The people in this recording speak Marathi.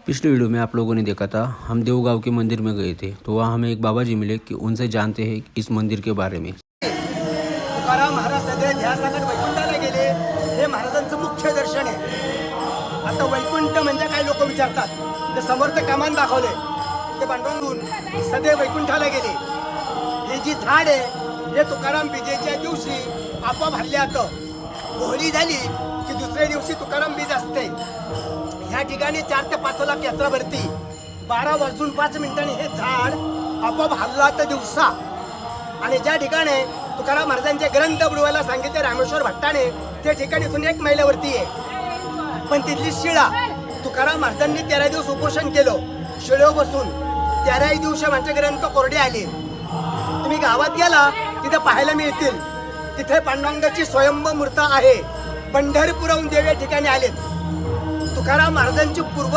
पिछले वीडियो में आप लोगों ने देखा था, हम देव गांव के मंदिर में गए थे, तो वहाँ हमें एक बाबा जी मिले कि उनसे जानते हैं इस मंदिर के बारे में। तुकाराम महाराज सगळे ध्यासाकडे वैकुंठाला गेले, हे महाराजांचं मुख्य दर्शन आहे। आता वैकुंठ म्हणजे काय लोक विचारतात, ते समर्थ कामान दाखवले, ते पांडुरंगून सदैव वैकुंठाला गेले। हे जी झाड आहे, हे तुकाराम बीजेच्या दिवशी आपोआप हल्ल्यात होळी झाली की दुसऱ्या दिवशी तुकाराम बीज असते। ह्या ठिकाणी 4 ते 5 लाख यात्रा भरती। 12:05 हे झाड आपोआप हल्लात दिवसा। आणि ज्या ठिकाणी तुकाराम महाराजांचे ग्रंथ बुडवायला सांगितले रामेश्वर भट्टाने, ते ठिकाणी इथून 1 मैलावरती आहे। पण तिथली शिळा तुकाराम महाराजांनी 13 दिवस उपोषण केलं, शिळेवर बसून 13 दिवशी म्हणजे ग्रंथ कोरडे आले। तुम्ही गावात गेला तिथे पाहायला मिळतील, तिथे पांडुरंगाची स्वयंभू मूर्ती आहे। पंढरपुराहून देव या ठिकाणी आलेत। तुकाराम महाराजांची पूर्व